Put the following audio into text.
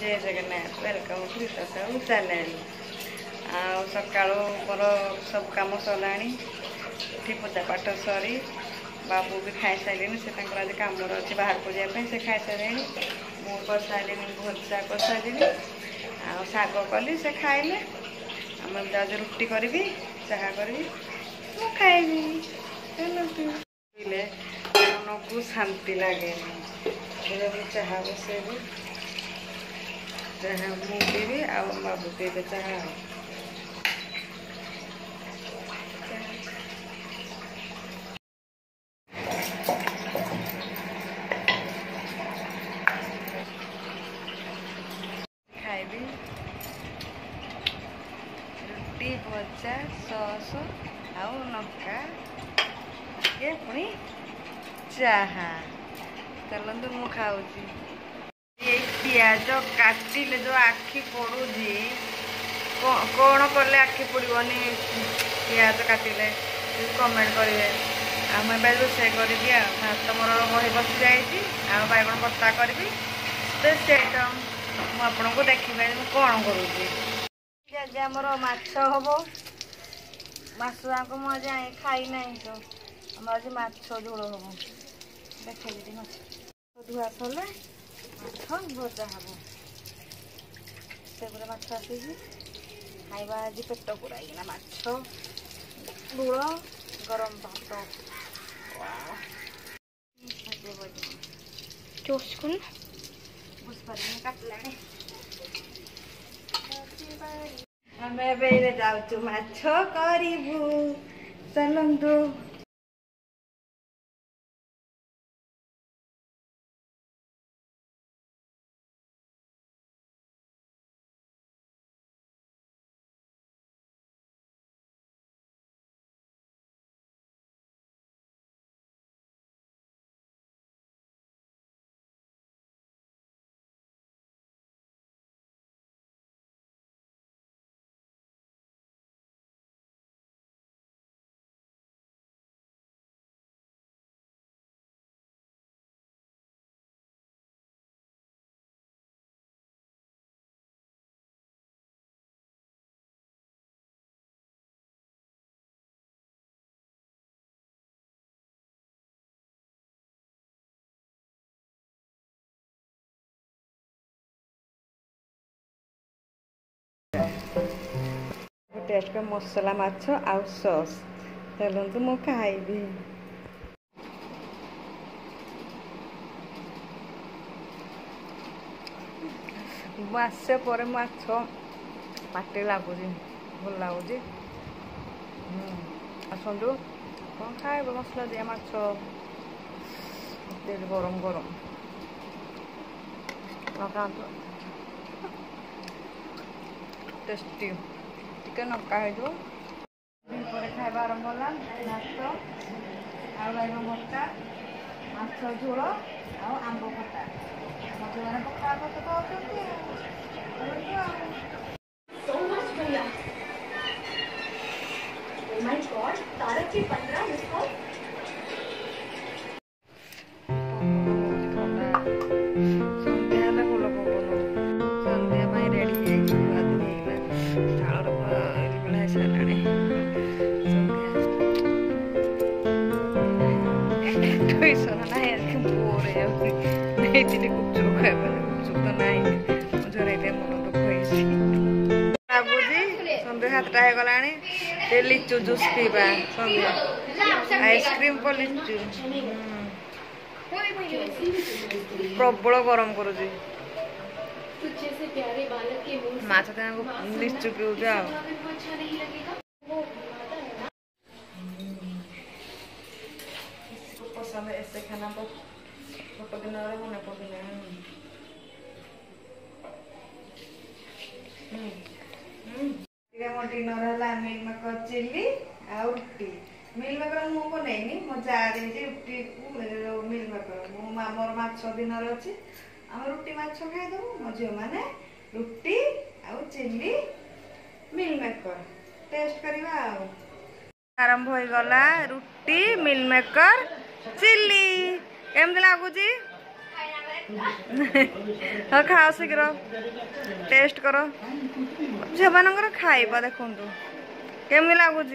जय Jagannath welcome to Sahu channel. सकाळू मोर सब कम सरलाणी पूजा पाठ सरी बाबू भी खाई सारे से आज कम अच्छे बाहर को जाए से खाई सारे मुझे सारे भजा कर सारे आग कली से खाइले आम आज रुटी करी चाह करी खाइबी मन को शांति लगे चाह बसैबी चाह मुझे आ बाबू पीबे चाह खाइबी रुटी भजा सस आउ नका ये पुणी चाह चलते मु खाऊँ पियाज काटिले जो आखि पड़ुजी कौन कले आखि पड़ोनी पियाज काटिले कमेंट करेंगे आम रोसे करी भात मोर बही बसी जाइए बैगन भर्ता करी स्पेशल आइटम मुझे देखिए कौन करुँगी आज आमर माछ हम माछ जाक मुझे खाई ना तो आम आज माछ झोल हम देखिए माछ धुआ सरले माछ भजा हम से माछ आसिकी खाइबा आज पेट पूराइना माछ लूण गरम भात चोस्कुन बुझपारे काटला आम जाऊँ माछ करू चलतु टेस्ट मसला माछ आउ सॉस चलतु मु खाइबी आसे पर माछ पाटे लगुच भल लगुच आसतु कौन खाइब मसला दिया माछ गरम गरम पकातु टेस्टी टिके नका है खाइबा आरंभ होला भात आउ बैगन भर्ता माछ झोल आउ आंब खटा मजे मैंने पका खाते हाथटा हो गला लिचु जूस पीवा सन्ध्या आइसक्रीम को लिचु प्रबल गरम कर माछ लिचु पीऊँ पसंद ऐसे खाना छोट दिन मन पड़े डिनर है मिल मेकर चिल्ली आ रुटी मिल मेकर मु बनईनी मो जा रुटी मिल मेकर मोर माछ दिनर अच्छी आम रुटी माछ खाईदेबू मो झील मैंने रुटी आ चिल्ली मिल मेकर टेस्ट करवा आरंभ हो गला रुटी मिल मेकर चिल्ली केमती लगुच हाँ खाओ शीघ्र टेस्ट कर झील मानकर खाइबा देखु केमी लगुच